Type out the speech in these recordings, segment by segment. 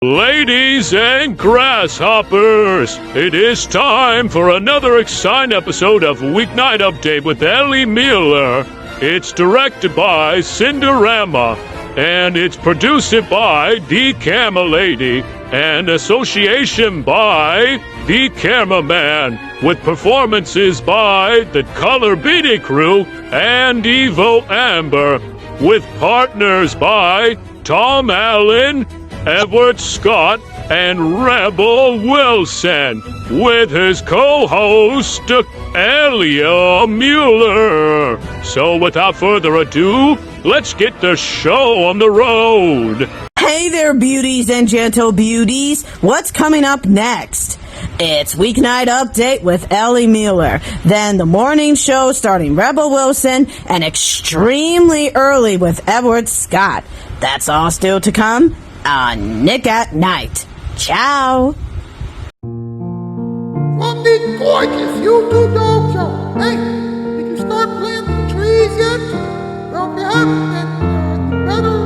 Ladies and grasshoppers, it is time for another exciting episode of Weeknight Update with Ellie Muller. It's directed by Cinderama, and it's produced by The Camera Lady, and association by The Cameraman, with performances by the Color Beatty Crew and Evo Amber, with partners by Tom Allen, Edward Scott, and Rebel Wilson, with his co-host, Elia Mueller. So without further ado, let's get the show on the road. Hey there, beauties and gentle beauties. What's coming up next? It's Weeknight Update with Ellie Mueller, then the morning show starring Rebel Wilson, and extremely early with Edward Scott. That's all still to come on Nick at Night. Ciao. From the gorgeous YouTube dog show. Hey, did you start planting trees yet? Well, if you haven't, then you better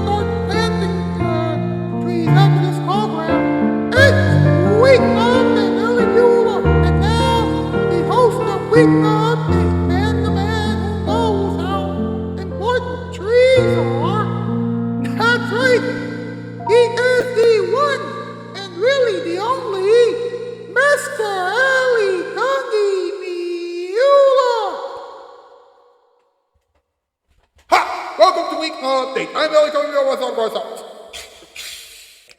start planting trees after this program. It's Weeknight and Ellie Mueller, and now the host of Weeknight and the man who knows how important trees are. That's right. He is the one and really the only Mr. Ali Gundy Mueller. Ha! Welcome to Week Update. I'm Ali Gundy Mueller. What's up?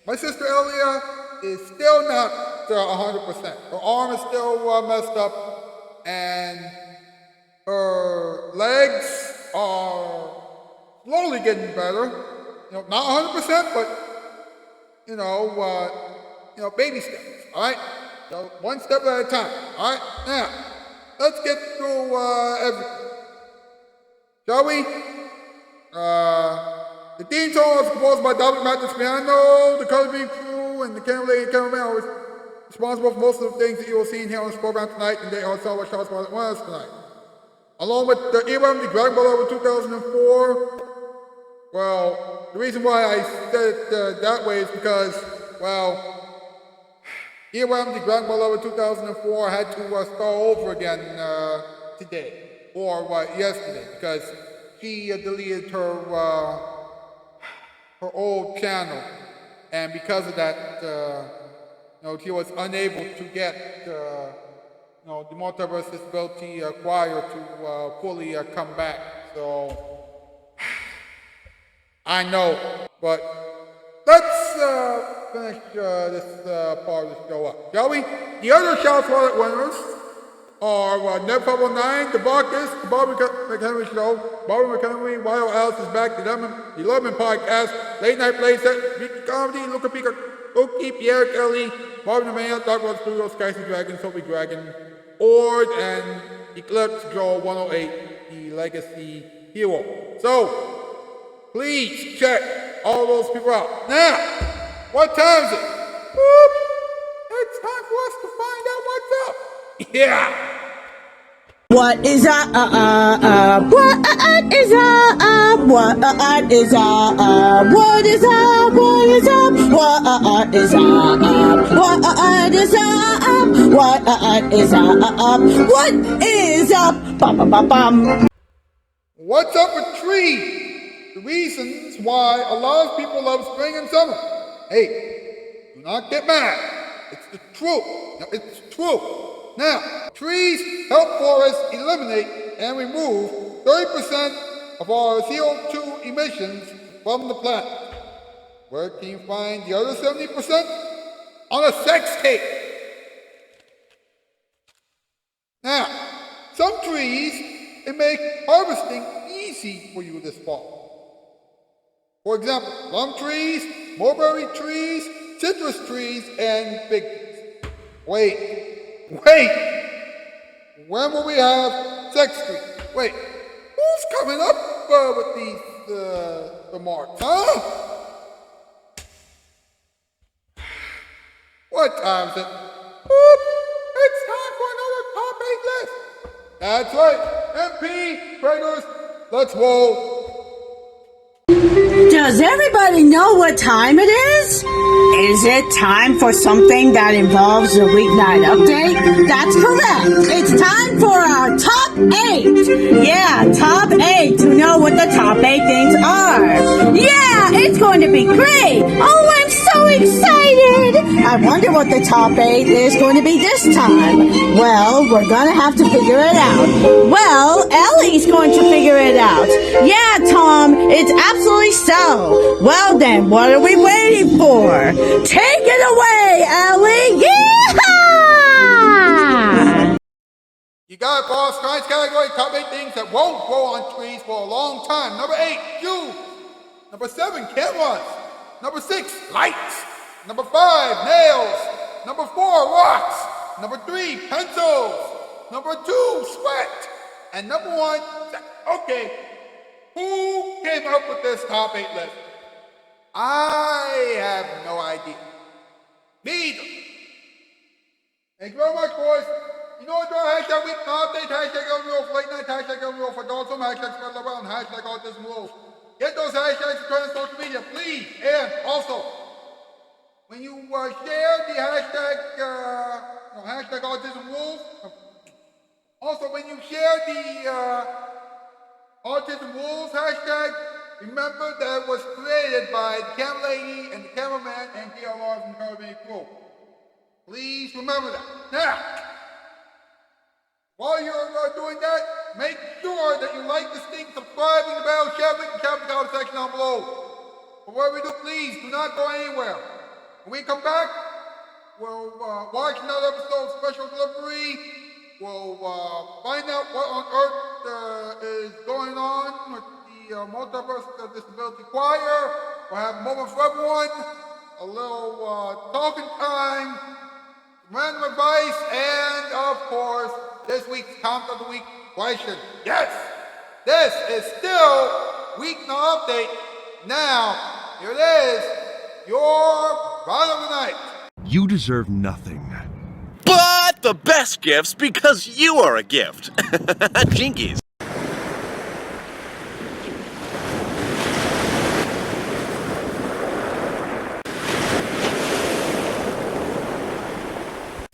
My sister Elia is still not 100%. Her arm is still messed up, and her legs are slowly getting better. Not 100%, but baby steps, all right? So one step at a time, all right? Now, let's get through everything. Shall we? The theme song was composed by David Matthews-Piano, the Color Beatty Crew, and the Camera Lady and Cameraman are responsible for most of the things that you will see and hear on this program tonight, and they also what Shoutout Spotlight was tonight. Along with the ERM, the Dragon Ball over 2004, well, the reason why I said it that way is because, ERM, the Dragon Ball over 2004 had to start over again today, or yesterday, because she deleted her old channel, and because of that, she was unable to get the Multiverse Disability Choir to fully come back. So I know, but let's finish this part of the show up, shall we? The other Shoutout Spotlight winners are Ned Pebble 9, The Barkers, The Barbara McHenry Show, Barbara McHenry, Wild Alice is Back, The Lemon Podcast, Late Night Playset, Vicky Comedy, Luca Pica, Oki, Pierre Kelly, Barbara the Man, Dark World Studios, Skycy Dragon, Sophie Dragon, Ord, and Eclipse Joe 108, the Legacy Hero. So, please check all those people out. Now, what time is it? Whoop! It's time for us to find out what's up. Yeah! What is up? What is up? What is up? What is up? What is up? What is up? What is up? What is up? What is up? Bum bum bum bum. What's up with trees? The reasons why a lot of people love spring and summer. Hey, do not get mad. It's the truth. No, it's true. Now, trees help forests eliminate and remove 30% of our CO2 emissions from the planet. Where can you find the other 70%? On a sex tape. Now, some trees, it make harvesting easy for you this fall. For example, plum trees, mulberry trees, citrus trees, and fig trees. Wait. When will we have sex trees? Wait, who's coming up with these remarks, huh? What time is it? Oop, it's time for another top 8 list. That's right, MP, Predators, let's roll. Does everybody know what time it is? Is it time for something that involves the weeknight update? That's correct. It's time for our top 8. Yeah, top 8 to know what the top 8 things are. Yeah, it's going to be great. Oh, I'm so excited. I wonder what the top 8 is going to be this time. Well, we're going to have to figure it out. Well, Ellie's going to figure it out. Yeah, Tom, it's absolutely so. Well then, what are we waiting for? Take it away, Ellie! Yeehaw! You got it, boss. Science category, top 8 things that won't grow on trees for a long time. Number 8, shoes. Number 7, cameras. Number 6, lights. Number 5, nails. Number 4, rocks. Number 3, pencils. Number 2, sweat. And number 1, okay, who came up with this top 8 list? I have no idea. Me either. Thank you very much, boys. You know what, hashtag week update, hashtag LMO for late night, hashtag LMO for adults, hashtag spread love and hashtag autism rules. Get those hashtags to trend on social media, please. And also, when you share the hashtag autism rules, also when you share the autism rules hashtag, remember that it was created by the camera lady and the cameraman and DLR from the Caribbean crew. Please remember that. Now, while you're doing that, make sure that you like this thing, subscribe, and the bell, share it, and share the comment section down below. But whatever we do, please do not go anywhere. When we come back, we'll watch another episode of Special Delivery. We'll find out what on earth is going on with the Multiverse Disability Choir. We'll have a moment for everyone, a little talking time, random advice, and of course, this week's Comment of the Week question. Yes, this is still Weeknight Update. Now, here it is, your Round of the Night. You deserve nothing. But the best gifts because you are a gift. Jinkies.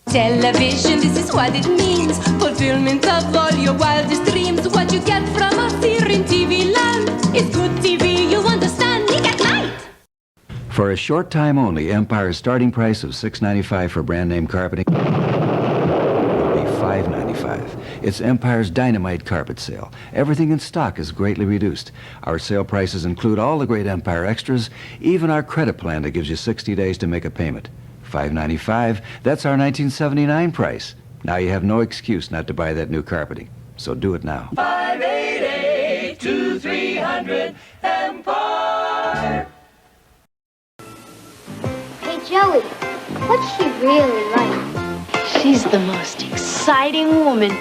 Television, this is what it means. Fulfillment of all your wildest dreams. What you get from us here in TV land is good TV, you understand? You get light. For a short time only, Empire's starting price of $6.95 for brand name carpeting will be $5.95. It's Empire's Dynamite Carpet Sale. Everything in stock is greatly reduced. Our sale prices include all the great Empire extras, even our credit plan that gives you 60 days to make a payment. $5.95, that's our 1979 price. Now you have no excuse not to buy that new carpeting. So do it now. 588-2300 Empire. Hey, Joey, what's she really like? She's the most exciting woman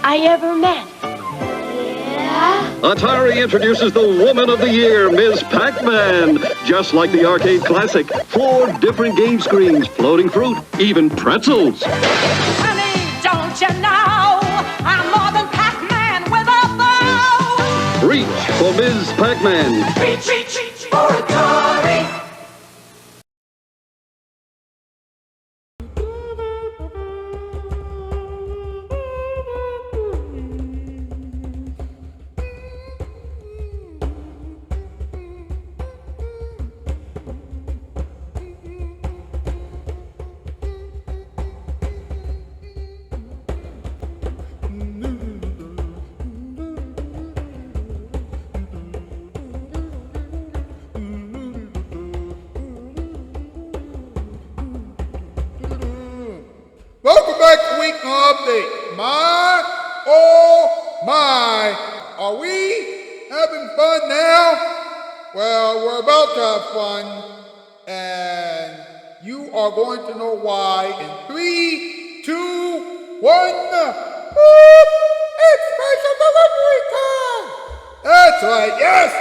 I ever met. Yeah? Atari introduces the Woman of the Year, Ms. Pac-Man. Just like the arcade classic, 4 different game screens, floating fruit, even pretzels. Honey, don't you know I'm more than Pac-Man with a bow? Reach for Ms. Pac-Man. Reach for Atari. Welcome back to Weeknight Update. My, oh my, are we having fun now? Well, we're about to have fun, and you are going to know why in 3, 2, 1. Boop! It's special delivery time! That's right, yes!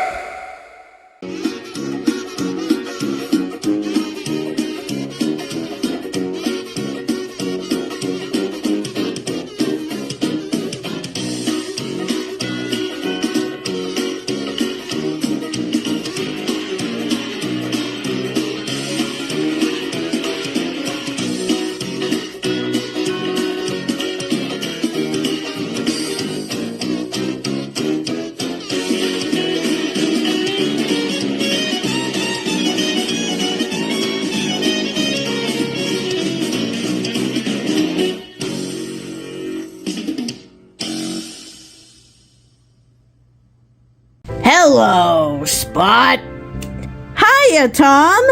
Spot. Hiya, Tom.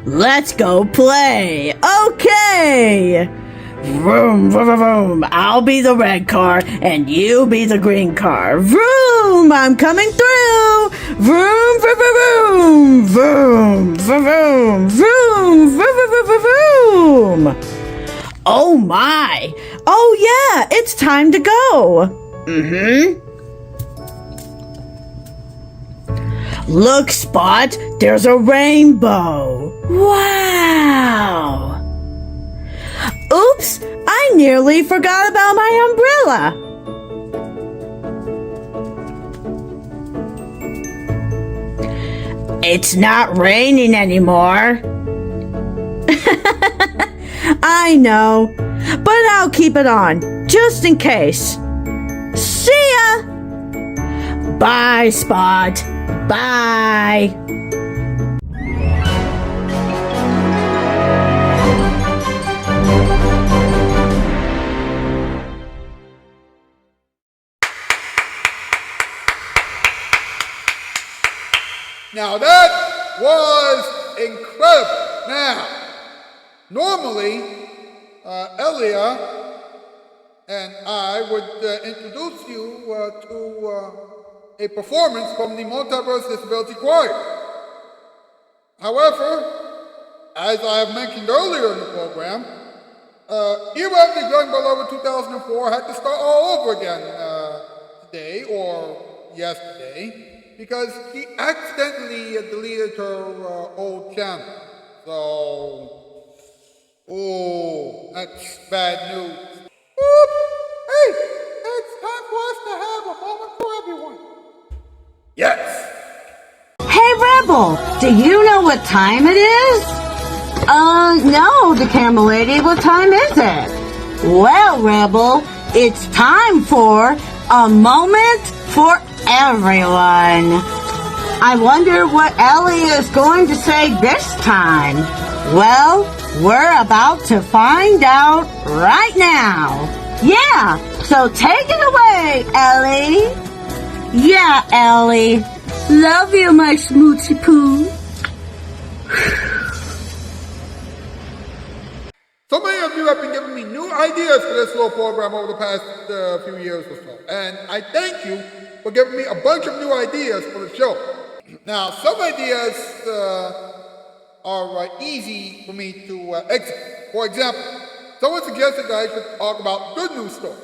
Let's go play. Okay. Vroom, vroom, vroom, vroom. I'll be the red car, and you be the green car. Vroom, I'm coming through. Vroom, vroom, vroom, vroom, vroom, vroom, vroom, vroom, vroom, vroom. Oh my. Oh yeah, it's time to go. Look, Spot, there's a rainbow. Wow. Oops, I nearly forgot about my umbrella. It's not raining anymore. I know, but I'll keep it on, just in case. See ya! Bye, Spot. Bye. Now that was incredible. Now, normally, Elia and I would introduce you to a performance from the Multiverse Disability Choir. However, as I have mentioned earlier in the program, Era of the Young Beloved 2004 had to start all over again today or yesterday because she accidentally deleted her old channel. So, oh, that's bad news. Oops! Hey, it's time for us to have a moment for everyone. Yes! Hey, Rebel, do you know what time it is? No, the camera lady, what time is it? Well, Rebel, it's time for a moment for everyone. I wonder what Ellie is going to say this time. Well, we're about to find out right now. Yeah, so take it away, Ellie. Yeah, Ellie. Love you, my smoochie poo. So many of you have been giving me new ideas for this little program over the past few years or so. And I thank you for giving me a bunch of new ideas for the show. Now, some ideas are easy for me to execute. For example, someone suggested that I should talk about good news stories.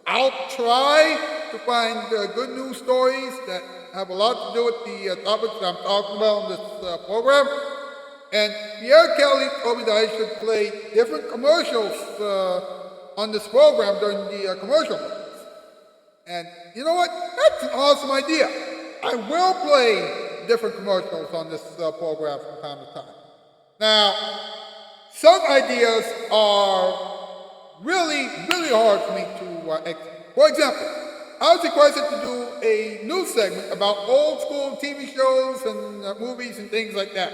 I'll try to find good news stories that have a lot to do with the topics that I'm talking about in this program. And Pierre Kelly told me that I should play different commercials on this program during the commercial breaks. And you know what? That's an awesome idea. I will play different commercials on this program from time to time. Now, some ideas are really, really hard for me to execute. For example, I was requested to do a news segment about old school TV shows and movies and things like that.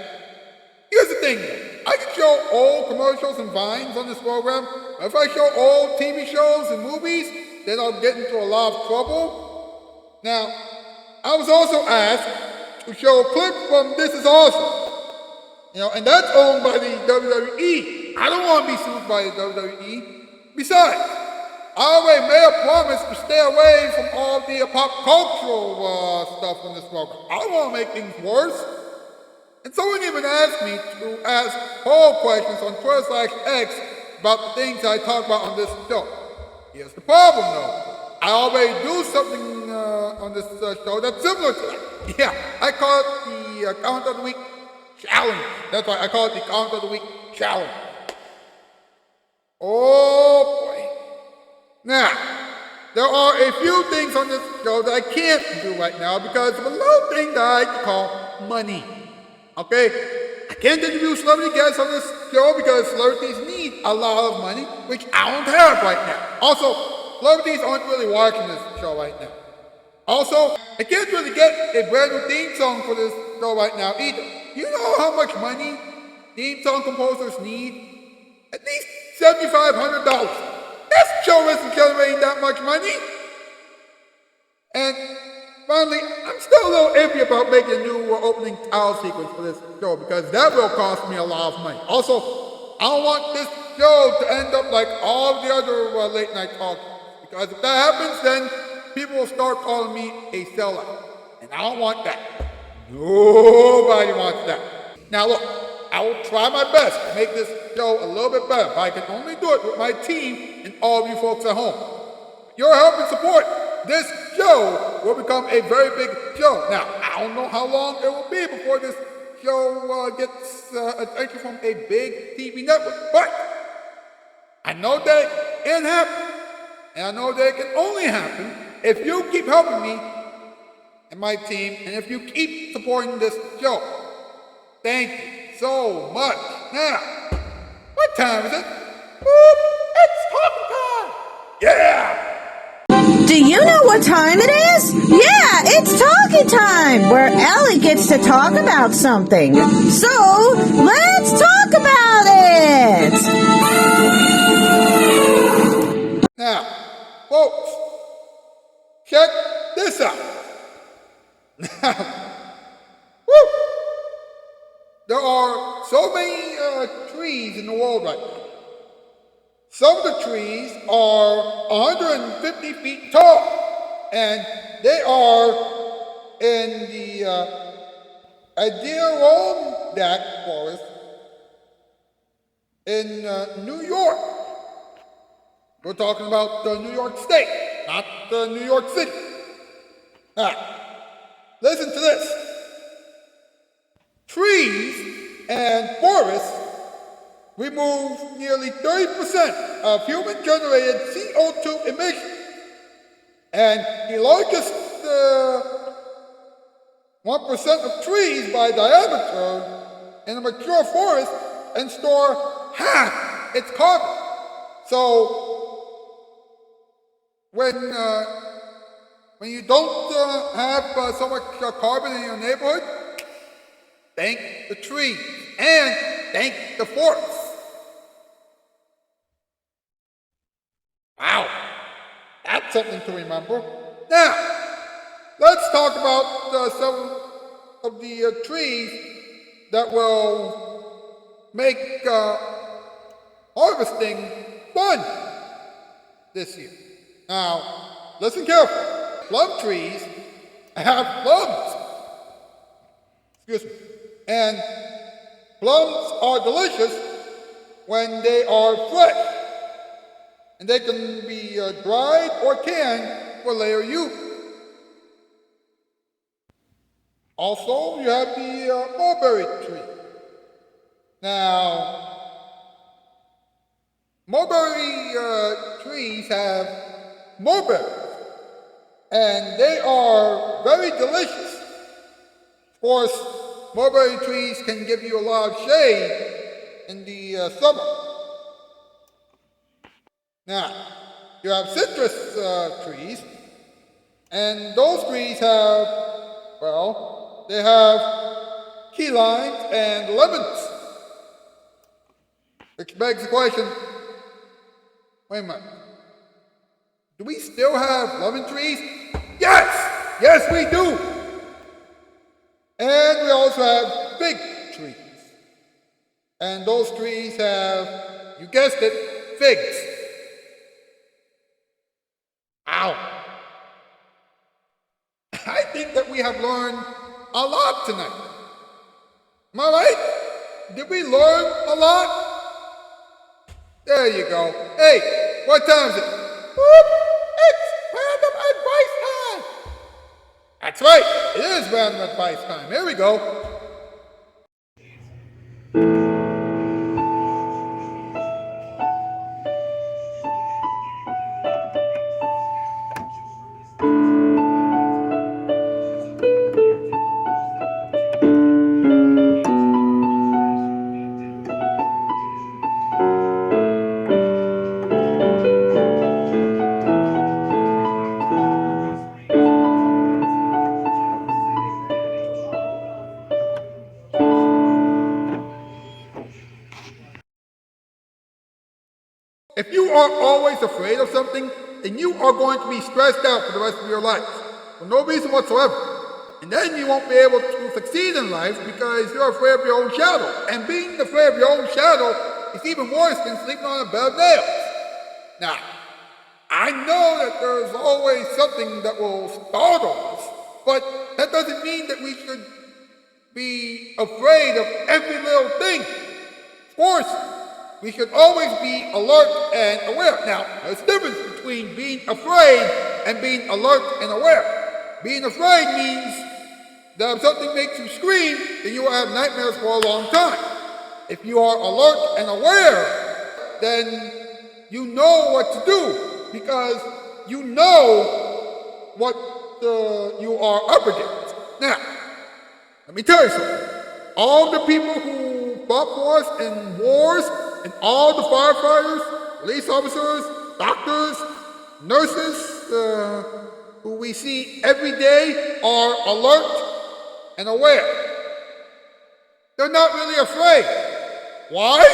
Here's the thing, I can show old commercials and vines on this program, but if I show old TV shows and movies, then I'll get into a lot of trouble. Now, I was also asked to show a clip from This Is Awesome. And that's owned by the WWE. I don't want to be sued by the WWE. Besides, I already made a promise to stay away from all the pop cultural stuff on this program. I don't want to make things worse. And someone even asked me to ask poll questions on Twitter/X about the things I talk about on this show. Here's the problem, though. I already do something on this show that's similar to that. Yeah, I call it the Count of the Week Challenge. That's right, I call it the Count of the Week Challenge. Oh, boy. Now, there are a few things on this show that I can't do right now because of a little thing that I call money. Okay? I can't interview celebrity guests on this show because celebrities need a lot of money, which I don't have right now. Also, celebrities aren't really watching this show right now. Also, I can't really get a brand new theme song for this show right now either. You know how much money theme song composers need? At least $7,500. This show isn't generating that much money. And finally, I'm still a little iffy about making a new opening title sequence for this show because that will cost me a lot of money. Also, I don't want this show to end up like all of the other late night talk shows, because if that happens, then people will start calling me a sellout, and I don't want that. Nobody wants that. Now look, I will try my best to make this show a little bit better, but I can only do it with my team and all of you folks at home. Your help and support, this show will become a very big show. Now, I don't know how long it will be before this show gets attention from a big TV network, but I know that it can happen, and I know that it can only happen if you keep helping me and my team, and if you keep supporting this show. Thank you so much. Now, what time is it? Boop, it's talking time. Yeah! Do you know what time it is? Yeah, it's talking time, where Ellie gets to talk about something. So, let's talk about it! Now, folks, check this out. Woo! There are so many trees in the world right now. Some of the trees are 150 feet tall, and they are in the Adirondack forest in New York. We're talking about New York State, not New York City. Now, listen to this. Trees and forests remove nearly 30% of human-generated CO2 emissions. And the largest 1% of trees by diameter in a mature forest and store half its carbon. So, when you don't have so much carbon in your neighborhood, thank the trees and thank the forests. Wow, that's something to remember. Now, let's talk about some of the trees that will make harvesting fun this year. Now, listen carefully. Plum trees have plums. Excuse me. And plums are delicious when they are fresh. And they can be dried or canned for later use. Also, you have the mulberry tree. Now, mulberry trees have mulberries, and they are very delicious. Of course, mulberry trees can give you a lot of shade in the summer. Now, you have citrus trees, and those trees have, well, they have key limes and lemons. Which begs the question, wait a minute, do we still have lemon trees? Yes! Yes, we do! And we also have fig trees. And those trees have, you guessed it, figs. Ow! I think that we have learned a lot tonight. Am I right? Did we learn a lot? There you go. Hey, what time is it? Whoop! It's random advice time! That's right, it is random advice time. Here we go. If you are always afraid of something, then you are going to be stressed out for the rest of your life. for no reason whatsoever. And then you won't be able to succeed in life because you're afraid of your own shadow. And being afraid of your own shadow is even worse than sleeping on a bed of nails. Now, I know that there's always something that will startle us, but that doesn't mean that we should be afraid of every little thing. Of course, we should always be alert and aware. Now, there's a difference between being afraid and being alert and aware. Being afraid means that if something makes you scream, then you will have nightmares for a long time. If you are alert and aware, then you know what to do because you know what you are up against. Now, let me tell you something. All the people who fought for us in wars, and all the firefighters, police officers, doctors, nurses who we see every day are alert and aware. They're not really afraid. Why?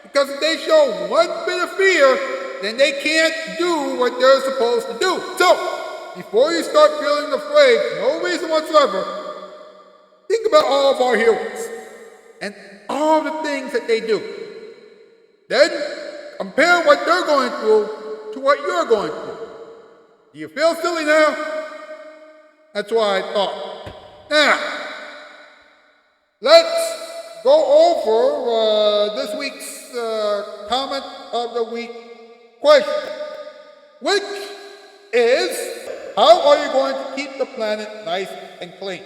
Because if they show one bit of fear, then they can't do what they're supposed to do. So, before you start feeling afraid, for no reason whatsoever, think about all of our heroes and all the things that they do. Then, compare what they're going through to what you're going through. Do you feel silly now? That's what I thought. Now, let's go over this week's comment of the week question, which is, how are you going to keep the planet nice and clean?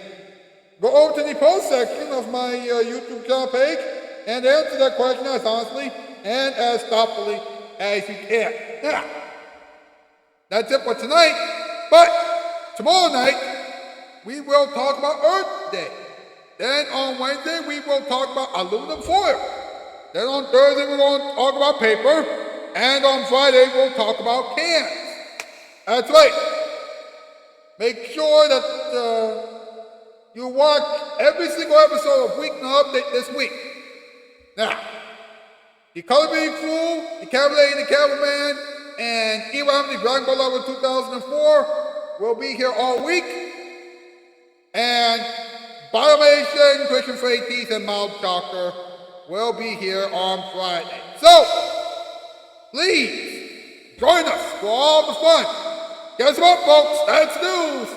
Go over to the post section of my YouTube channel page and answer that question as honestly and as thoughtfully as you can. Now, that's it for tonight, but tomorrow night we will talk about Earth Day. Then on Wednesday we will talk about aluminum foil. Then on Thursday we're going to talk about paper, and on Friday we'll talk about cans. That's right. Make sure that you watch every single episode of Weeknight Update this week. Now, the Color Being Fool, the Cavalier and the Cavalman, and Ewan, the Dragon Ball Level 2004 will be here all week. And Bottomation, Christian Freighties, and Mild Doctor will be here on Friday. So, please join us for all the fun. Guess what, folks? That's news.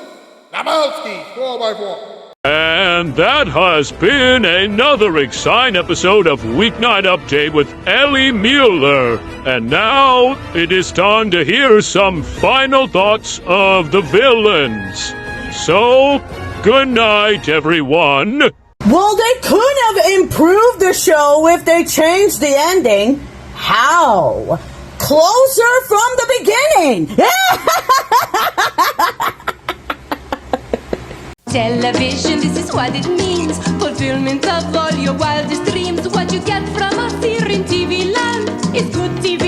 Namalski, 4x4. And that has been another exciting episode of Weeknight Update with Ellie Muller. And now it is time to hear some final thoughts of the villains. So, good night, everyone. Well, they could have improved the show if they changed the ending. How? Closer from the beginning. Television, this is what it means. Fulfillment of all your wildest dreams. What you get from us here in TV land is good TV.